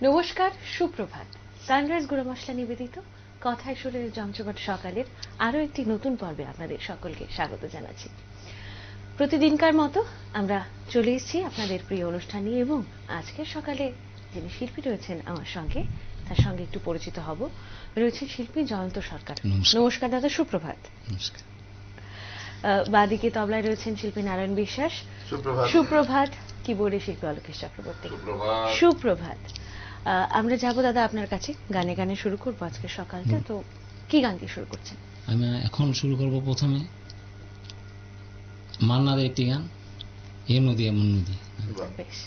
নমস্কার, সুপ্রভাত। সানরাইজ গুঁড়ো মশলা নিবেদিত কথায় সুরের জমজমাট সকালের আরো একটি নতুন পর্বে আপনাদের সকলকে স্বাগত জানাচ্ছি। প্রতিদিনকার মতো আমরা চলে এসেছি আপনাদের প্রিয় অনুষ্ঠান নিয়ে, এবং আজকের সকালে যিনি শিল্পী রয়েছেন আমার সঙ্গে, তার সঙ্গে একটু পরিচিত হব। রয়েছেন শিল্পী জয়ন্ত সরকার। নমস্কার দাদা, সুপ্রভাত। নমস্কার। বাদিকে তবলায় রয়েছেন শিল্পী নারায়ণ বিশ্বাস। সুপ্রভাত। কিবোর্ডে শিল্পী অলোকেশ চক্রবর্তী। সুপ্রভাত। আমরা যাবো দাদা আপনার কাছে, গানে গানে শুরু করবো আজকের সকালটা। তো কি গান দিয়ে শুরু করছেন? আমি এখন শুরু করব প্রথমে মান্নাদের একটি গান, এ নদী এমন নদী। বেশ।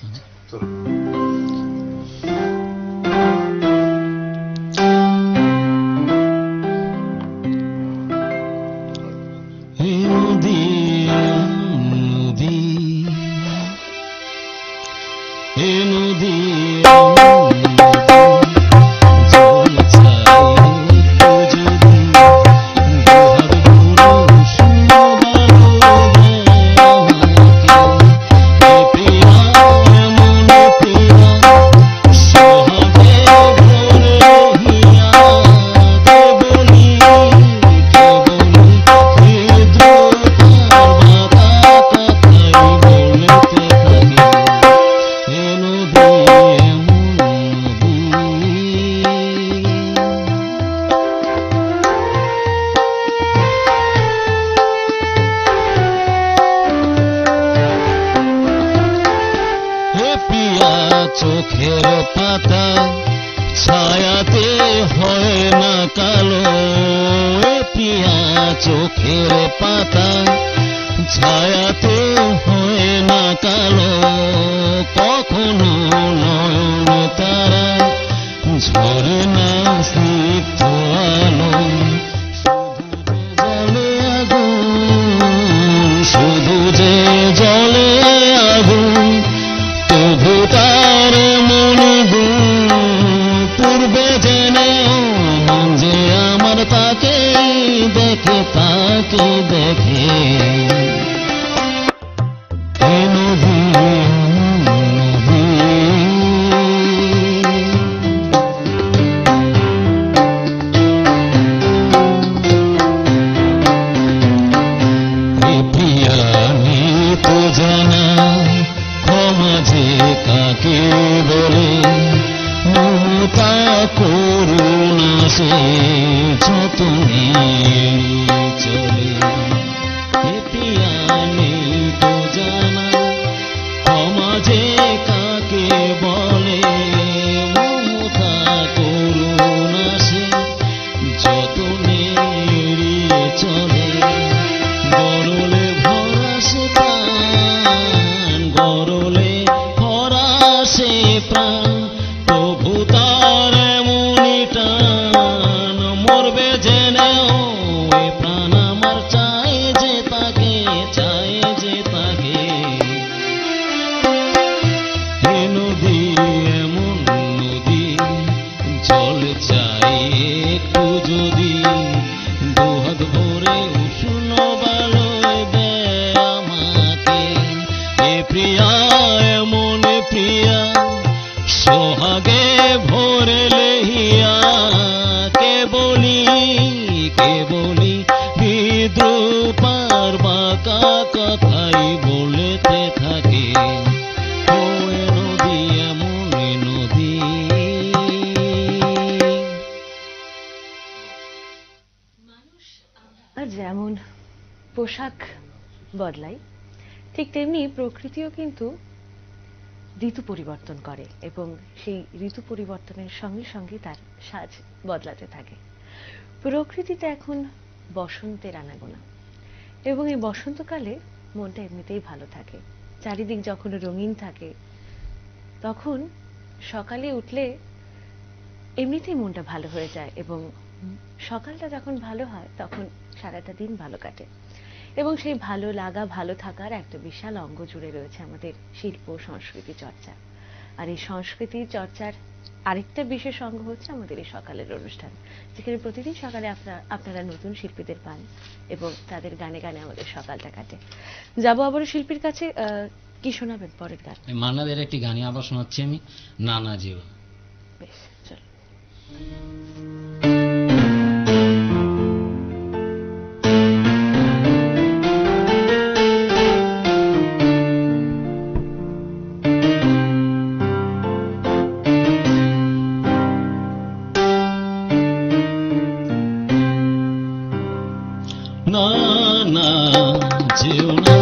চোখের পাতা ছায়াতে হয় না কালো, প্রিয়া চোখের পাতা ছায়াতে হয় না কালো, কখনো নয়ন তারা ঝরে না স্নিগ্ধ আলো, শুধু যে জলে আগুন তবু তার মনে পূর্বে জেনে মন যে আমার তাকে দেখে নদী প্রিয়া তো জানা ক্ষমা যে কাকে বলে, মমতা করুণা সে যতনে চলে, প্রিয়া নেই তো জানা ক্ষমা যে কাকে বলে, মমতা করুণা সে যতনে চলে, গরলে ভরা সে প্রাণ, গরলে ভরা সে প্রাণ, প্রভু তার এমনি টান, মরবে জেনেও এ প্রাণ আমার চাই যে তাকে, হে নদী এমন নদী, জল চাই একটু যদি, দুহাত ভরে উষ্ণ বালয় দেয় আমাকে, এ প্রিয়া এমন প্রিয়া সোহাগে ভরে লেহিয়া, কে বলি বিদ্রুপার বাঁকা কথাই বলতে থাকে, ও এ নদী এমন নদী। যেমন পোশাক বদলায়, ঠিক তেমনি প্রকৃতিও কিন্তু ঋতু পরিবর্তন করে, এবং সেই ঋতু পরিবর্তনের সঙ্গে সঙ্গে তার সাজ বদলাতে থাকে। প্রকৃতিতে এখন বসন্তের আনাগোনা, এবং এই বসন্তকালে মনটা এমনিতেই ভালো থাকে। চারিদিক যখন রঙিন থাকে, তখন সকালে উঠলে এমনিতেই মনটা ভালো হয়ে যায়, এবং সকালটা যখন ভালো হয় তখন সারাটা দিন ভালো কাটে। এবং সেই ভালো লাগা, ভালো থাকার একটা বিশাল অঙ্গ জুড়ে রয়েছে আমাদের শিল্প সংস্কৃতি চর্চা। আর এই সংস্কৃতি চর্চার আরেকটা বিশেষ অঙ্গ হচ্ছে আমাদের এই সকালের অনুষ্ঠান, যেখানে প্রতিদিন সকালে আপনারা নতুন শিল্পীদের পান এবং তাদের গানে গানে আমাদের সকালটা কাটে। যাবো আবার শিল্পীর কাছে। কি শোনাবেন পরের গান? মান্নাদের একটি গানই আবার শোনাচ্ছি আমি, নানা জিও। বেশ, চল। না না যেও না,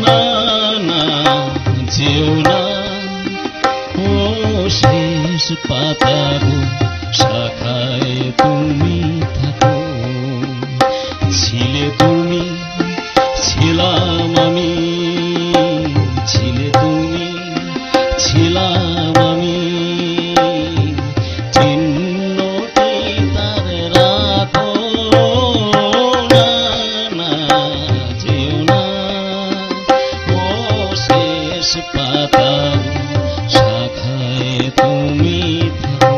না না যেও না, ও শেষ পাতা গো শাখায় তুমি থাকো। ছিলে তুমি, ছিলাম আমি, ছিলে তুমি, ছিলাম আমি, চিহ্নটি তার রাখো। না না যেও না, ও শেষ পাতা শাখায় তুমি থাকো।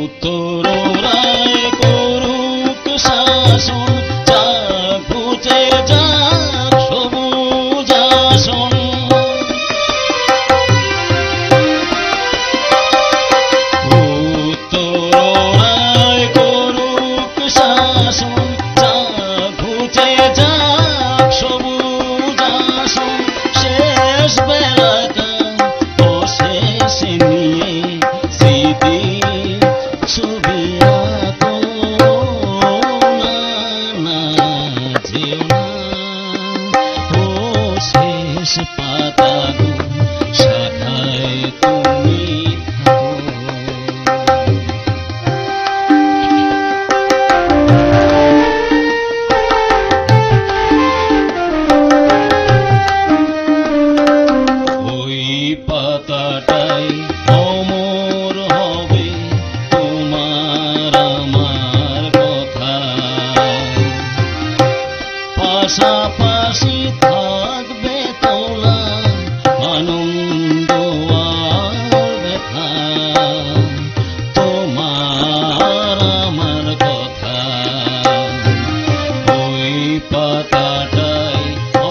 উত্তর রায় করুক শাসন, যাক ঘুচে যাক সবুজ আসন। উত্তর রায় করুক শাসন, যাক ঘুচে যাক সবুজ আসন। শেষ বেলাটা অশেষ নিয়ে স্মৃতি ছবি আঁকো। না না যেও না, ও শেষ পাতা গো শাখায় তুমি থাকো। ওই পাতাটাই অমর হবে তোমার আমার কথা। পাশাপাশি থাকবে তোলা আনন্দ আর ব্যথা, তোমার আমার কথা। ওই পাতাটাই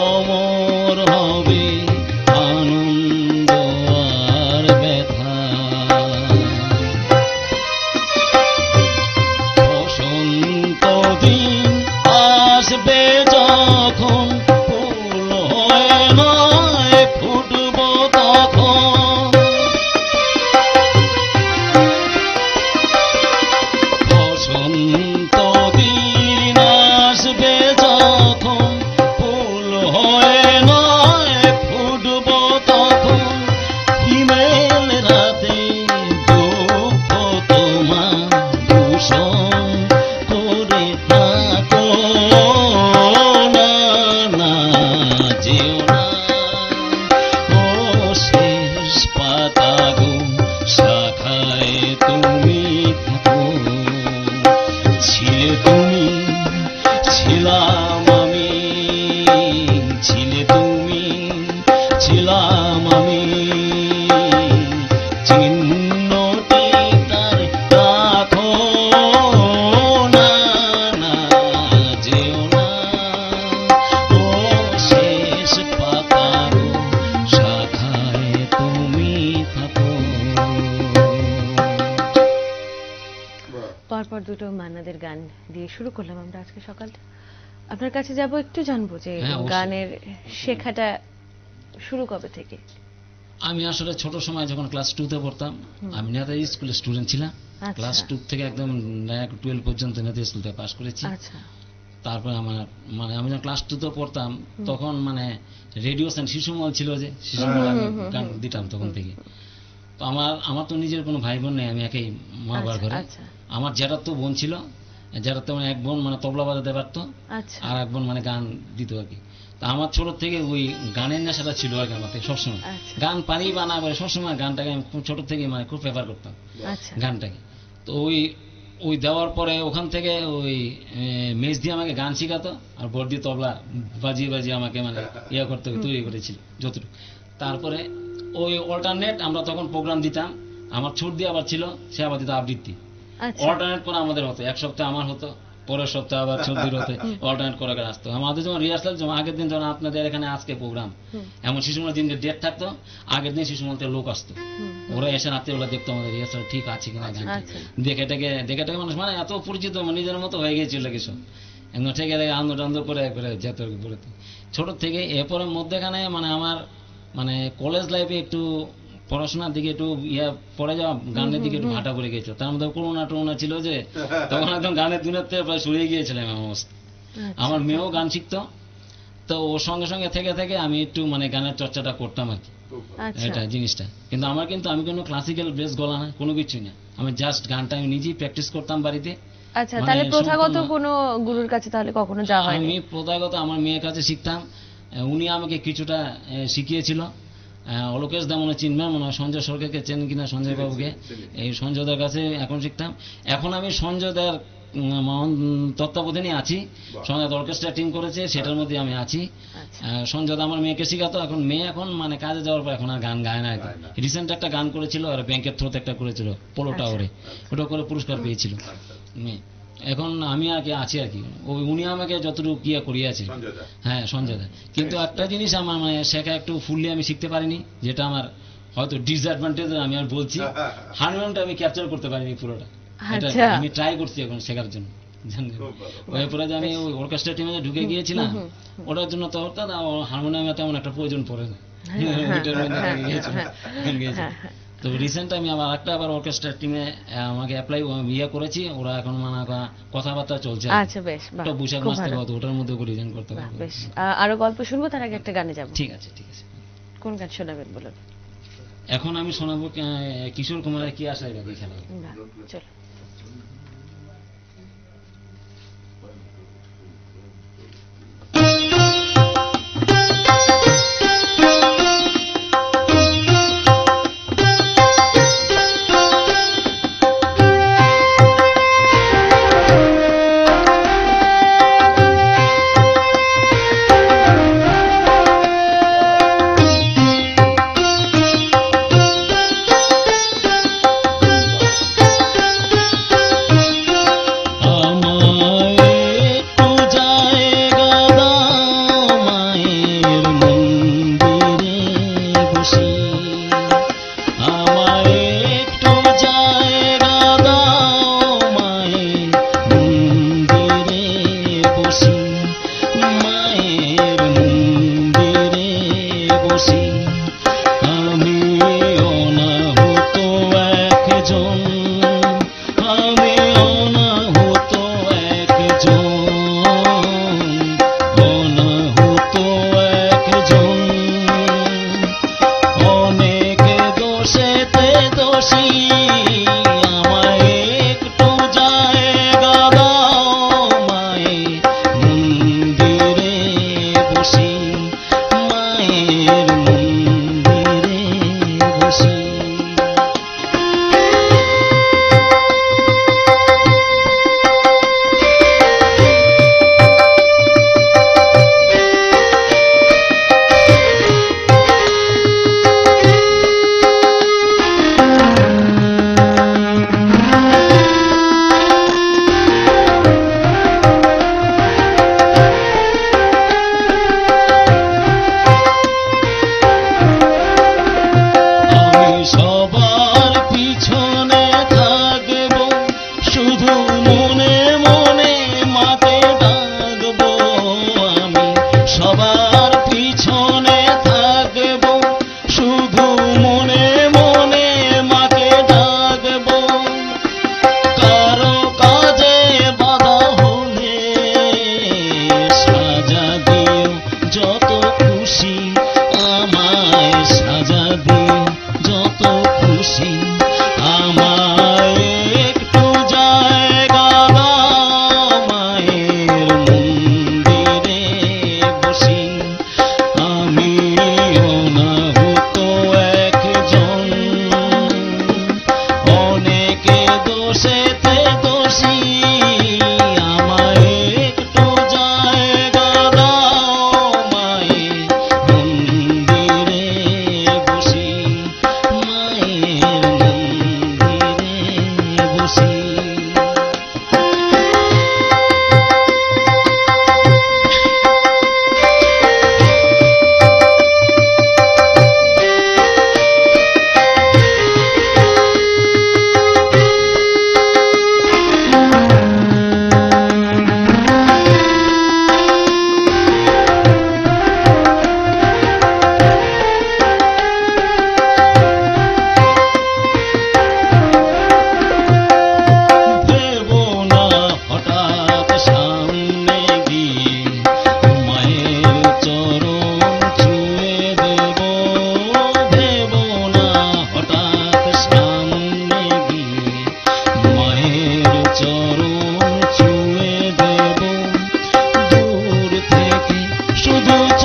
অমর হবে আনন্দ আর ব্যথা। বসন্ত দিন আসবে যখন, ফুল হয়ে নয় ফুটব তখন। বসন্ত দিন আসবে যখন, ফুল হয়ে নয় ফুটব তখন। হিমেল রাতে দুঃখ তোমার দূষণ করে থাকো। না না যেও না, ও শেষ পাতা গো শাখায় তুমি থাকো। ছিলে তুমি, ছিলাম আমি, ছিলে তুমি, ছিলাম আমি, চিহ্নটি তার রাখো। না না যেও না, ও শেষ পাতা গো শাখায় তুমি থাকো। পরপর দুটো মান্নাদের গান দিয়ে শুরু করলাম আমরা আজকে সকালটা। আপনার কাছে যাব, একটু জানবো যে হ্যাঁ, অবশ্যই। গানের শেখাটা শুরু কবে থেকে? আমি আসলে ছোট সময় যখন ক্লাস 2-তে পড়তাম, আমি নেতাজি স্কুলের স্টুডেন্ট ছিলাম। আচ্ছা। ক্লাস 2 থেকে একদম 12 পর্যন্ত নেতাজি স্কুল থেকে পাস করেছি। আচ্ছা। তারপরে আমার মানে আমি যখন ক্লাস 2-তে পড়তাম তখন মানে রেডিও শিশুমল ছিল, যে শিশুমল আমি গান দিতাম তখন থেকে। তো আমার তো নিজের কোনো ভাই বোন নেই, আমি একাই মা বাবার ঘরে। আচ্ছা। আমার জ্যাঠাতো বোন ছিল, জ্যাঠাতো মানে এক বোন মানে তবলা বাজাতে পারতো, আচ্ছা। আর এক বোন মানে গান দিত আর কি। তা আমার ছোট থেকে ওই গানের নেশাটা ছিল আর কি আমার থেকে সবসময়। আচ্ছা। গান পারি বা না পারি সবসময় গানটাকে আমি খুব ছোট থেকে মানে খুব প্রেফার করতাম আচ্ছা। গানটাকে। তো ওই ওই দেওয়ার পরে ওখান থেকে ওই মেজ দিয়ে আমাকে গান শেখাতো, আর বর্দি তবলা বাজিয়ে বাজিয়ে আমাকে মানে ইয়ে করতে তৈরি করেছিল যতটুকু। তারপরে ওই অল্টারনেট আমরা তখন প্রোগ্রাম দিতাম, আমার ছুট দিয়ে আবার ছিল, সে আবার দিত আবৃত্তি। আচ্ছা অল্টারনেট করে আমাদের হতো, এক সপ্তাহ আমার হতো, পরের সপ্তাহ আবার ছবির হতে অল্টারনেট করে আসতো। আমাদের যখন রিহার্সাল, যেমন আগের দিন যখন আপনাদের এখানে আজকে প্রোগ্রাম, এমন শিশুমূলক দিন ডেট থাকতো, আগের দিন শিশুমূলকের লোক আসতো, ওরা এসে রাত্রিবেলা দেখতো আমাদের রিহার্সাল ঠিক আছে কিনা, আচ্ছা। দেখে টেকে মানুষ মানে এত পরিচিত, নিজের মতো হয়ে গিয়েছিল কিছু, একদম ঠেকে দেখে আনন্দ টান্দ করে যেত করে ছোট থেকে। এরপরে মধ্যেখানে মানে আমার মানে কলেজ লাইফে একটু পড়াশোনার দিকে একটু পড়ে যাওয়া, গানের দিকে একটু ভাটা পড়ে গিয়েছিল। তার মধ্যে করোনা টোনা ছিল যে, তখন একদম গানের দুনিয়ার থেকে প্রায় সরিয়ে গিয়েছিলাম এমন অবস্থা। আমার মেয়েও গান শিখতো, তো ওর সঙ্গে সঙ্গে থেকে থেকে আমি একটু মানে গানের চর্চাটা করতাম আর কি, এটা জিনিসটা। কিন্তু আমি কোনো ক্লাসিক্যাল বেস গলা না, কোনো কিছুই না, আমি জাস্ট গানটা আমি নিজেই প্র্যাকটিস করতাম বাড়িতে। আচ্ছা, তাহলে প্রথাগত কোনো গুরুর কাছে তাহলে কখনো যাওয়া হয়নি? আমি প্রথাগত আমার মেয়ের কাছে শিখতাম, উনি আমাকে কিছুটা শিখিয়েছিল। অলোকেশ দা মনে চিনবেন, মনে হয় সঞ্জয় সরকারকে চেনেন কিনা, সঞ্জয় বাবুকে, এই সঞ্জয়দার কাছে এখন শিখতাম। এখন আমি সঞ্জয়দার তত্ত্বাবধানে আছি, সঞ্জয় অর্কেস্ট্রা টিম করেছে, সেটার মধ্যে আমি আছি। সঞ্জয়দা আমার মেয়েকে শিখাতো, এখন মেয়ে এখন মানে কাজে যাওয়ার পর এখন আর গান গায় না। রিসেন্ট একটা গান করেছিল, আর ব্যাংকের থ্রোতে একটা করেছিল পোলো টাওয়ারে, ওটা করে পুরস্কার পেয়েছিল মেয়ে। এখন আমি আর কি আছি আর কি, উনি আমাকে যতটুকু ইয়ে করিয়েছে, হ্যাঁ সঞ্জয়দা। কিন্তু একটা জিনিস আমার মানে শেখা একটু ফুললি আমি শিখতে পারিনি, যেটা আমার হয়তো ডিসঅ্যাডভান্টেজ, আমি আর বলছি, হারমোনিয়ামটা আমি ক্যাপচার করতে পারিনি পুরোটা, এটা আমি ট্রাই করছি এখন শেখার জন্য। এরপরে যে আমি ওই অর্কেস্ট্রা টিমে ঢুকে গিয়েছিলাম, ওটার জন্য তো হারমোনিয়ামে তেমন একটা প্রয়োজন পড়ে না। তো রিসেন্ট আমি আবার অর্কেস্ট্রা টিমে আমাকে অ্যাপ্লাই করেছি, ওরা এখন মানে কথাবার্তা চলছে। আচ্ছা, বেশ, একটা বৈশাখ মাস থেকে ওটার মধ্যে রিজেন করতে পারবো। বেশ, আরো গল্প শুনবো, তার আগে একটা গানে যাবো। ঠিক আছে ঠিক আছে। কোন গান শোনাবেন বলুন? এখন আমি শোনাবো কিশোর কুমারের কি আশায় বাকি খেলা। চলো।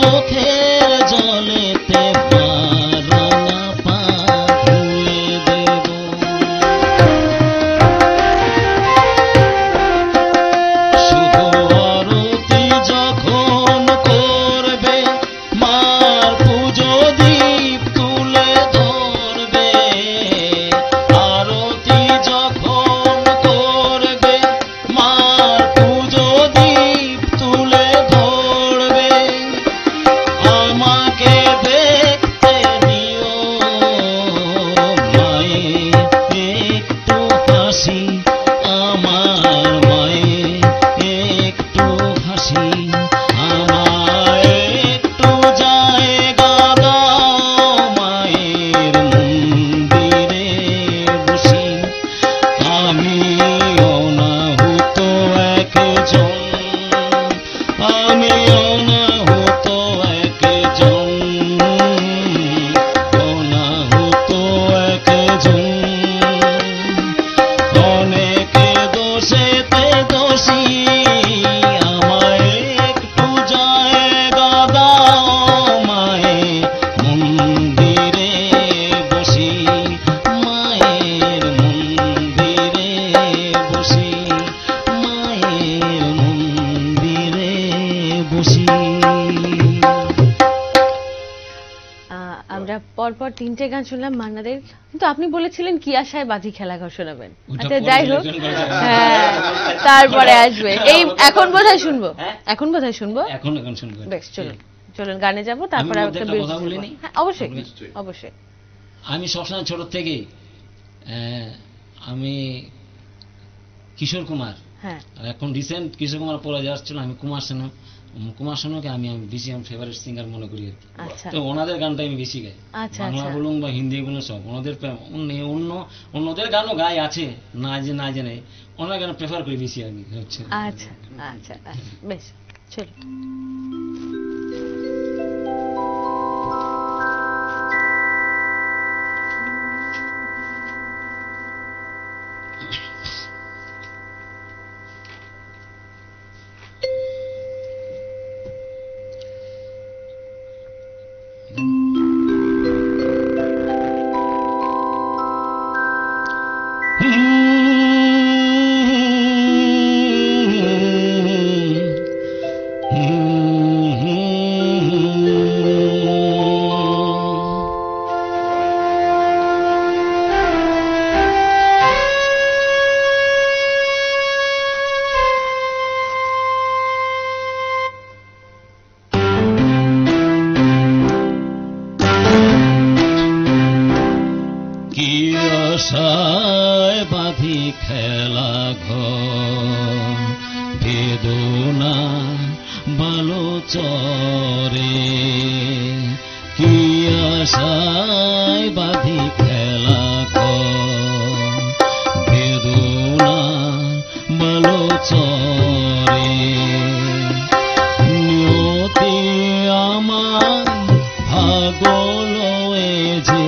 চোখের জলেতে রাঙা পা ধুয়ে দেব। শুধু আরতি যখন করবে, মার পুজো দীপ তুলে ধরবে। আরতি যখন করবে, মার পুজো দীপ তুলে ধরবে। আমাকে দেখতে নিও মায়ে একটু হাসি, আমার মায়ে একটু হাসি। আমায় একটু জায়গা দাও মায়ের মন্দিরে বসি। আমি অনাহুত একজন, আমি অনাহুত একজন, অনাহুত একজন। অনেকে দোষেতে দোষী, আমায় একটু জায়গা দাও মায়ে মন্দিরে বসি। মায়ের মন্দিরে বসি, মায়ের মন্দিরে বসি। আমরা পরপর 3টে গান শুনলাম মান্নাদের, কিন্তু আপনি বলেছিলেন কি আশায় বাজি খেলা ঘর শোনাবেন। ওটা আচ্ছা পরে যাই হোক, selection করা যাবে। হ্যাঁ তারপরে আসবে। এই এখন বোধহয় শুনবো, এখন বোধহয় শুনবো। এখন শুনবো। বেশ, চলুন চলুন গানে যাবো, তারপরে আমি মধ্যে একটা কথা বলে নিই? হ্যাঁ অবশ্যই আপনি- অবশ্যই। আমি সবসময় ছোট থেকেই আমি কিশোর কুমার, হ্যাঁ আর এখন রিসেন্ট কিশোর কুমার পরে যাচ্ছিল, আমি কুমার শানুকে আমি বেশি ফেভারিট সিঙ্গার মনে করি আর কি। আচ্ছা তো ওনাদের গানটা আমি বেশি গাই, আচ্ছা বাংলা আচ্ছা বলুন বা হিন্দি বলুন সব। ওনাদের অন্যদের গানও গাই আছে, না জেনে ওনার গান প্রেফার করি বেশি আমি হচ্ছে। আচ্ছা আচ্ছা আচ্ছা, বেশ চলুন। কি আশায় বাঁধি খেলা ঘর, বেদনা বালো চরে। কি আশায় বাঁধি খেলা ঘর, বেদনা বালো চরে। নিয়তি আমার ভাগল যে,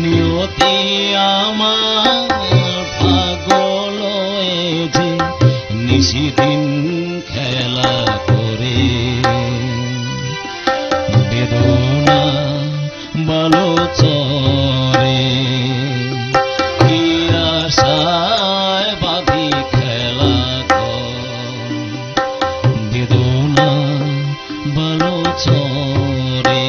নিয়তি আমার ভাগল যে, নিশিদিন খেলা করে। বেদনা বালো চরে, কি আশায় বাঁধি খেলা ঘর, বেদনা বালো চরে।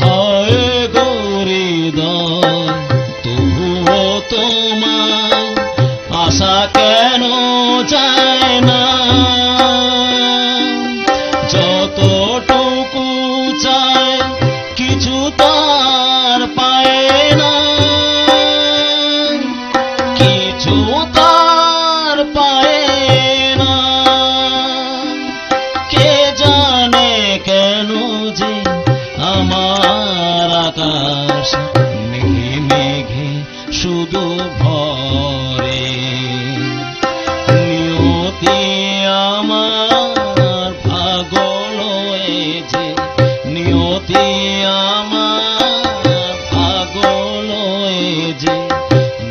হায় গৌরীদয়, তবুও তোমার আশা কেন যায় না? যতটুকু চায় কিছু তার পায় না, কিছু তার পায় না। কে জানে কেন যে আমার আকাশ মেঘে মেঘে শুধু ভয়। চরে নিয়তি আমার ভাগ লয়েছে নিয়তি আমার ভাগ লয়েছে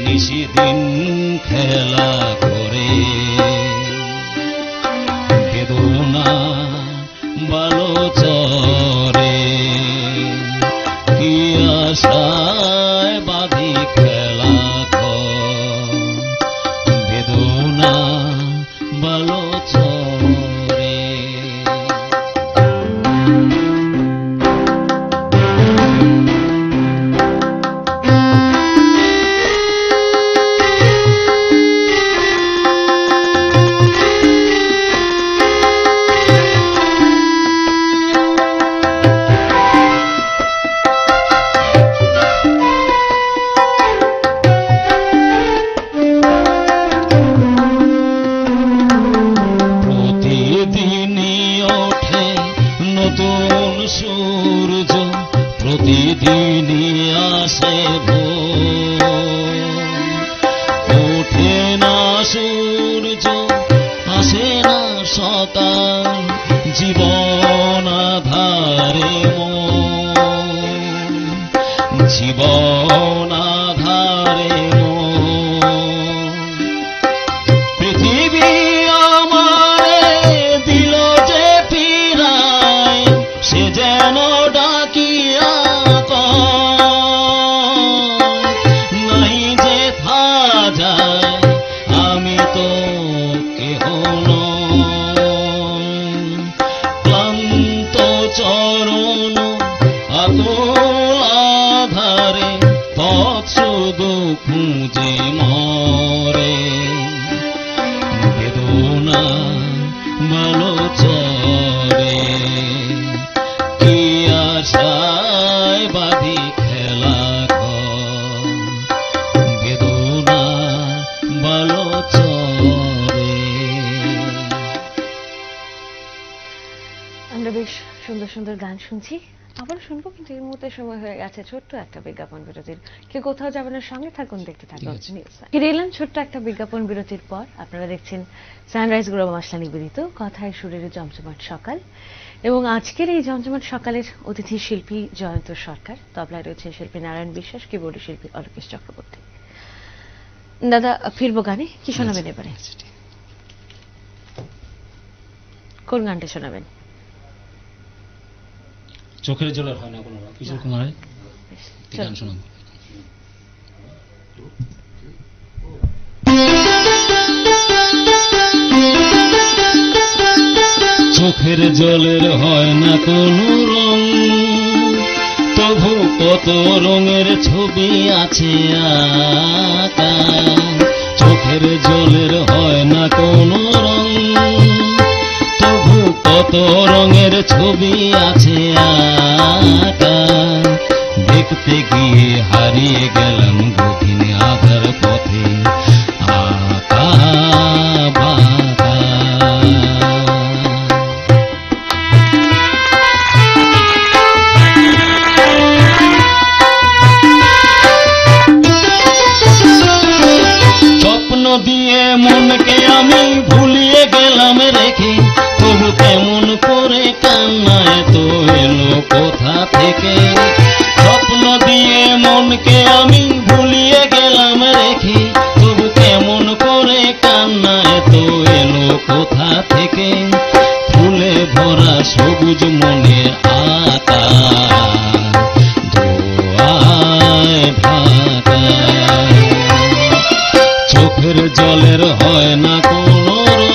নিশিদিন খেলা করে বেদনা বালো চরে কি আশায় বাঁধি খেলা ঘর বেদনা বালো চরে প্রতিদিনই আসে ওঠে না সূর্য আসে না সকাল জীবন আধারে জীবন আধারে পৃথিবী আমারে দিল যে ফিরায় সে যেন ডাকিয়া নাই যে থা যায় আমি তো কেহ ক্লান্ত চরণ আকুল আধারে পথ শুধু খুঁজে মরে বেদনা ভালো চরে কি আশায় বাঁধি খেলা ঘর বেদনা ভালো চরে। আমরা বেশ সুন্দর সুন্দর গান শুনছি, আবার শুনবো, কিন্তু এই মুহূর্তে সময় হয়ে গেছে ছোট্ট একটা বিজ্ঞাপন বিরতির। কেউ কোথাও যাবেন না, সঙ্গে থাকুন, দেখতে থাকুন নিউজ। ফিরে এলাম ছোট্ট একটা বিজ্ঞাপন বিরতির পর। আপনারা দেখছেন সানরাইজ গ্লোবাল মশলা নিবেদিত কথায় সুরের জমজমাট সকাল, এবং আজকের এই জমজমাট সকালের অতিথি শিল্পী জয়ন্ত সরকার, তবলায় রয়েছেন শিল্পী নারায়ণ বিশ্বাস, কিবোর্ডে শিল্পী অলোকেশ চক্রবর্তী। দাদা, ফিরবো গানে, কি শোনাবেন এবারে? কোন গানটা শোনাবেন? চোখের জলের হয় না কোনো কিশোর কুমারের গান শোনাবো। চোখের জলের হয় না কোনো রং, তবু কত রঙের ছবি আছে আঁকা। চোখের জলের হয় না কোনো রং, তবু কত রঙের ছবি আছে আঁকা। দেখতে গিয়ে হারিয়ে গেলাম গভীর আধার পথে আঁকা বাঁকা। স্বপ্ন দিয়ে মনকে আমি ভুলিয়ে গেলাম রেখে, তবু কেমন করে কান্নায় তো এলো কোথা থেকে। স্বপ্ন দিয়ে মনকে আমি ভুলিয়ে গেলাম রেখে, তবু কেমন করে কান্নায় তো এলো কোথা থেকে। ফুলে ভরা সবুজ মনের আকাশ ধোঁয়ায় ঢাকা। চোখের জলের হয় না কোনো রং,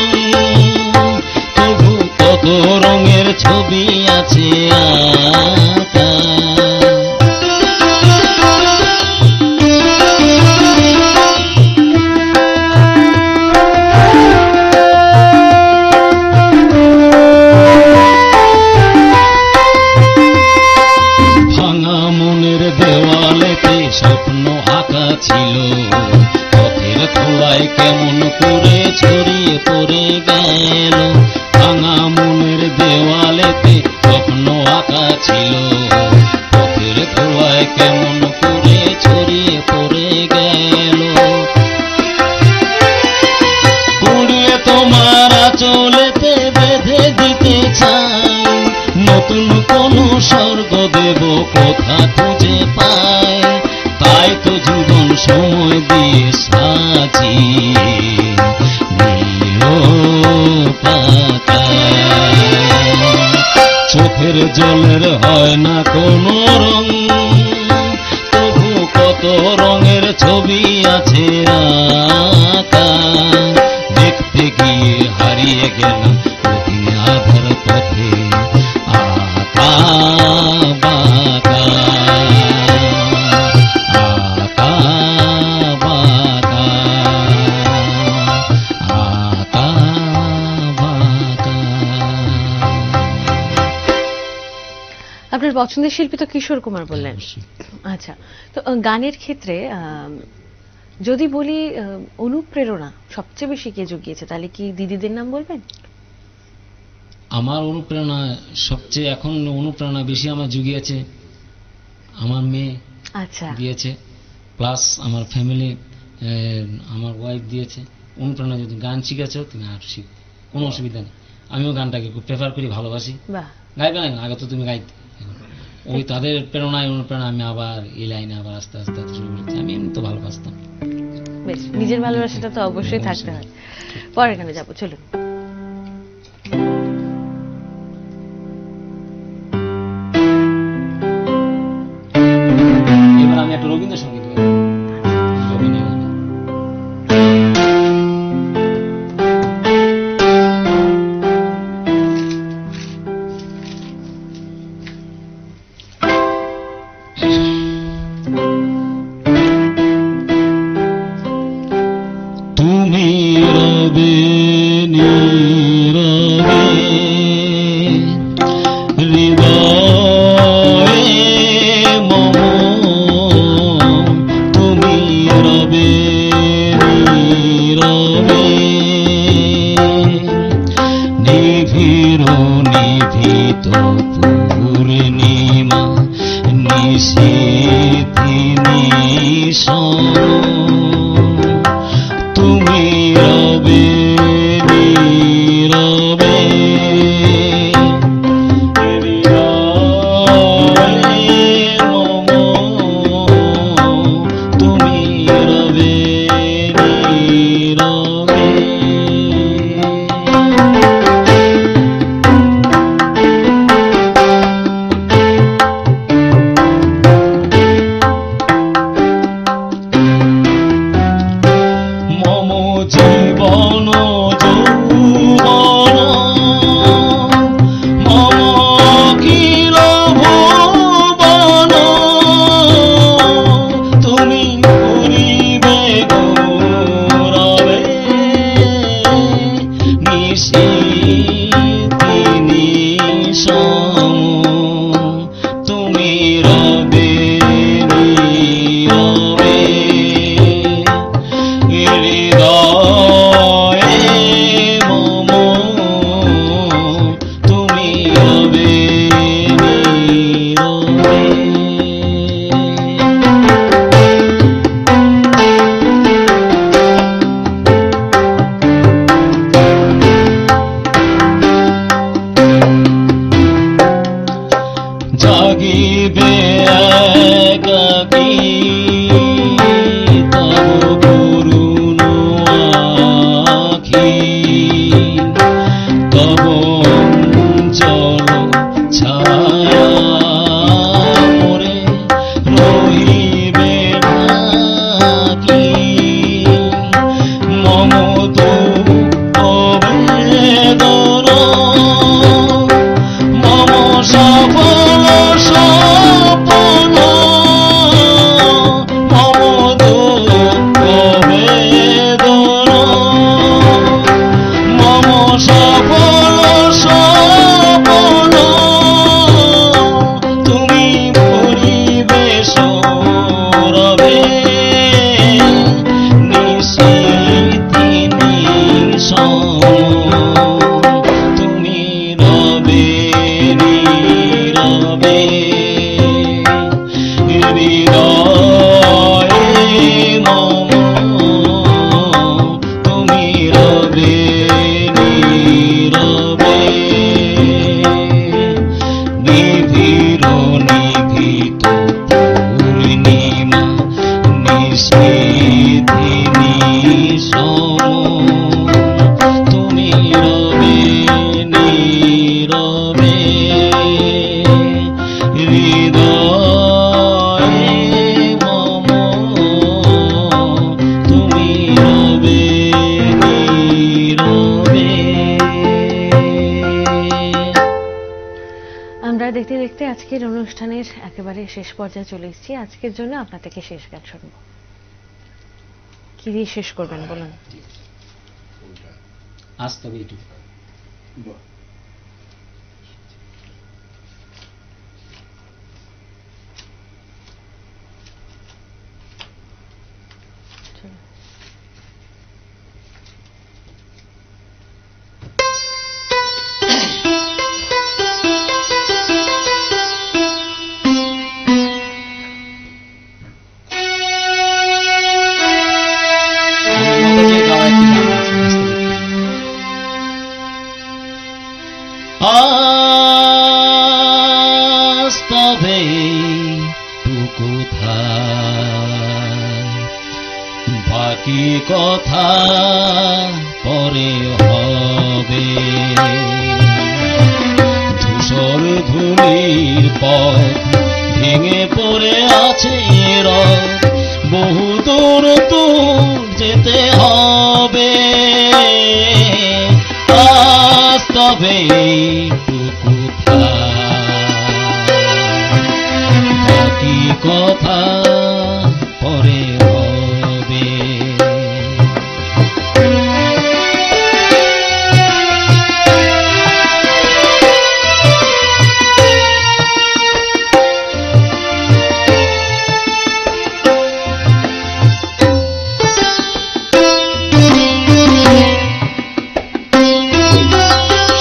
তবু কত রঙের ছবি আছে আঁকা। ভাঙা মনের দেওয়ালেতে স্বপ্ন আঁকা ছিল, পথের খোলায় কেমন করে ছড়িয়ে পড়ে গেল। ভাঙা মনের দেওয়ালেতে স্বপ্ন আঁকা ছিল, পথের খোলায় কেমন করে ছড়িয়ে পড়ে গেল। জলের হয় না কোনো রং, তবু কত রঙের ছবি আছে আঁকা। দেখতে গিয়ে হারিয়ে গেলাম রঙিন আধার পথে আঁকা বাঁকা, আঁকা বাঁকা, আঁকা বাঁকা। আপনার পছন্দের শিল্পী তো কিশোর কুমার বললেন। আচ্ছা, তো গানের ক্ষেত্রে যদি বলি অনুপ্রেরণা সবচেয়ে বেশি কে জুগিয়েছে, তাহলে কি দিদিদের নাম বলবেন? আমার অনুপ্রেরণা সবচেয়ে এখন অনুপ্রেরণা বেশি আমার জুগিয়েছে আমার মেয়ে আচ্ছা, দিয়েছে, প্লাস আমার ফ্যামিলি, আমার ওয়াইফ দিয়েছে অনুপ্রেরণা। যদি গান শিখেছো তুমি আর শিখ, কোনো অসুবিধা নেই। আমিও গানটাকে খুব প্রেফার করি, ভালোবাসি। বাহ, গাইবে না আগে তো তুমি গাইতে, ওই তাদের প্রেরণায় অনুপ্রেরণা আমি আবার এই লাইনে আবার আস্তে আস্তে শুরু করেছি। আমি এমনি তো ভালোবাসতাম। বেশ, নিজের ভালোবাসাটা তো অবশ্যই থাকতে হয়। পরের গানে যাবো, চলুন। এবার আমি একটা রবীন্দ্রসঙ্গীত গাইব, রবীন্দ্র গান। তুমি রবে নীরবে হৃদয়ে মম, তুমি রবে নীরবে নিভৃর নিভৃত পূর্ণিমা নিশীথি নিশম, তুমি রবে নীরবে হৃদয়ে মম, তুমি রবে নীরবে। মম জীবন দেখতে আজকের অনুষ্ঠানের একেবারে শেষ পর্যায়ে চলে এসেছি। আজকের জন্য আপনার থেকে শেষ গান শুনবো। কি দিয়ে শেষ করবেন বলুন? আজ তবে একটু আজ তবে টুকু বাকি কথা পরে হবে। ধূসর ধুলির পথ ভেঙে পড়ে আছে রথ, বহু দূর দূর যেতে হবে। আজ তবে টুকু বাকি কথা পরে হবে।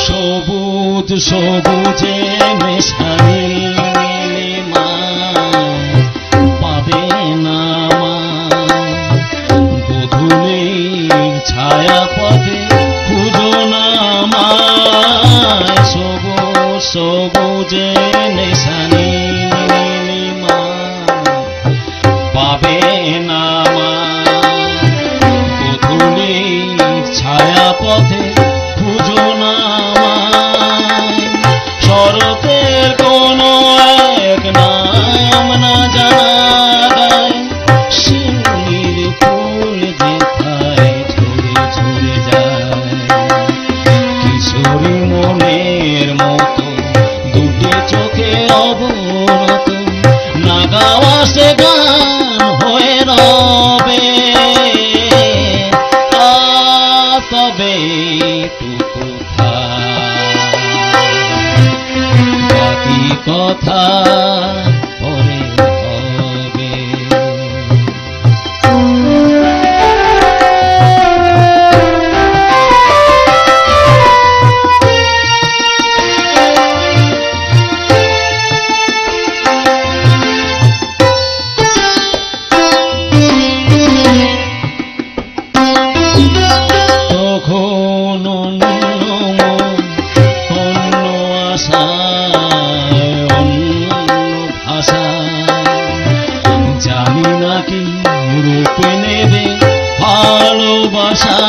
সবুজ সবুজে মেশানি নীলিমা পাবে না গধূলির ছায়া পথে খুঁজো না আমায়। সবুজ সবুজে মেশানি নীলিমা পাবে না গধূলির ছায়া পথে খুঁজো না আমায়। শরতের কোনো এক নাম না জানায়, শিউলির ফুল যেথায় ঝরে ঝরে যায়। কিশোরী মনের মতো দুটি চোখের অবনত, না গাওয়া সে গান হয়ে রবে। তবে টুকু বাকি কথা পরে হবে। তখন অন্য আশায় অন্য ভাষায় জানি নাকি রূপ নেবে ভালোবাসায়।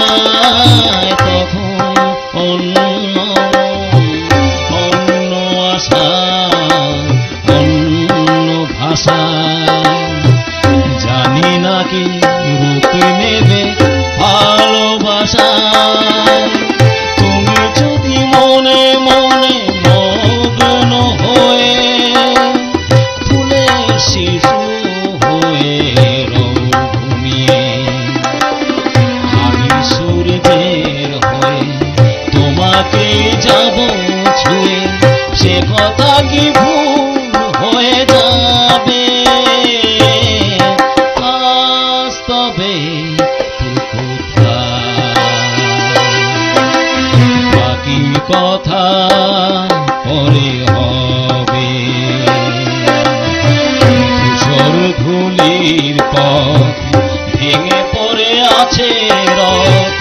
তখন অন্য আশায় অন্য ভাষায় জানি নাকি রূপ নেবে ভালোবাসায়। তুমি যদি মনে মনে মগ্ন হয়ে ফুলের শিশু হয়ে রও ঘুমিয়ে, আমি সূর্যের হয়ে তোমাকে যাব ছুঁয়ে, সে কথা কি ভুল হয়ে যাবে? আজ তবে বাকি কথা পরে হবে। ধূসর ধুলির পথ ভেঙে পড়ে আছে রথ,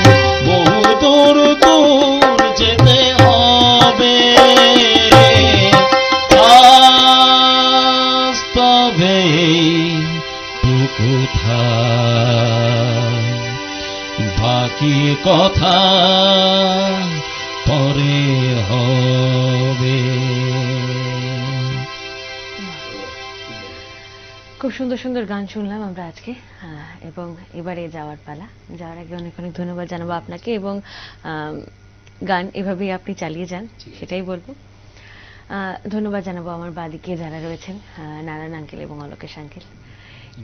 বহু দূর দূর যেতে হবে। আজ তবে টুকু বাকি কথা পরে হবে। খুব সুন্দর সুন্দর গান শুনলাম আমরা আজকে, এবং এবারে যাওয়ার পালা। যাওয়ার আগে অনেক অনেক ধন্যবাদ জানাবো আপনাকে, এবং গান এভাবেই আপনি চালিয়ে যান, সেটাই বলবো। ধন্যবাদ জানাবো আমার বাদিকে যারা রয়েছেন, নারায়ণ আঙ্কেল এবং অলোকেশ আঙ্কেল।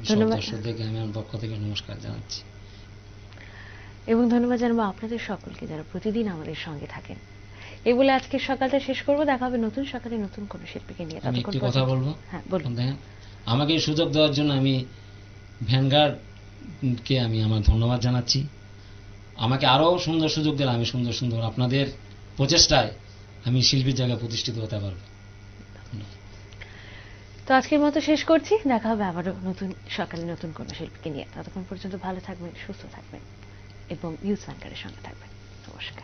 সব ধন্যবাদ। দর্শকদেরকে আমি আমার পক্ষ থেকে নমস্কার জানাচ্ছি। এবং ধন্যবাদ জানাবো আপনাদের সকলকে যারা প্রতিদিন আমাদের সঙ্গে থাকেন। এই বলে আজকের সকালটা শেষ করবো। দেখা হবে নতুন সকালে নতুন কোনো শিল্পীকে নিয়ে। আমি ততক্ষণ একটি কথা পর্যন্ত- বলবো। হ্যাঁ বলুন। দেখেন, আমাকে এই সুযোগ দেওয়ার জন্য আমি ভ্যানগার্ডকে আমি আমার ধন্যবাদ জানাচ্ছি। আমাকে আরো সুন্দর সুযোগ দিলে আমি সুন্দর সুন্দর আপনাদের প্রচেষ্টায় আমি শিল্পীর জায়গায় প্রতিষ্ঠিত হতে পারবো। তো আজকের মতো শেষ করছি। দেখা হবে আবারও নতুন সকালে নতুন কোনো শিল্পীকে নিয়ে। ততক্ষণ পর্যন্ত ভালো থাকবেন, সুস্থ থাকবেন এবং নিউজ অ্যাঙ্কারের সঙ্গে থাকবেন। নমস্কার।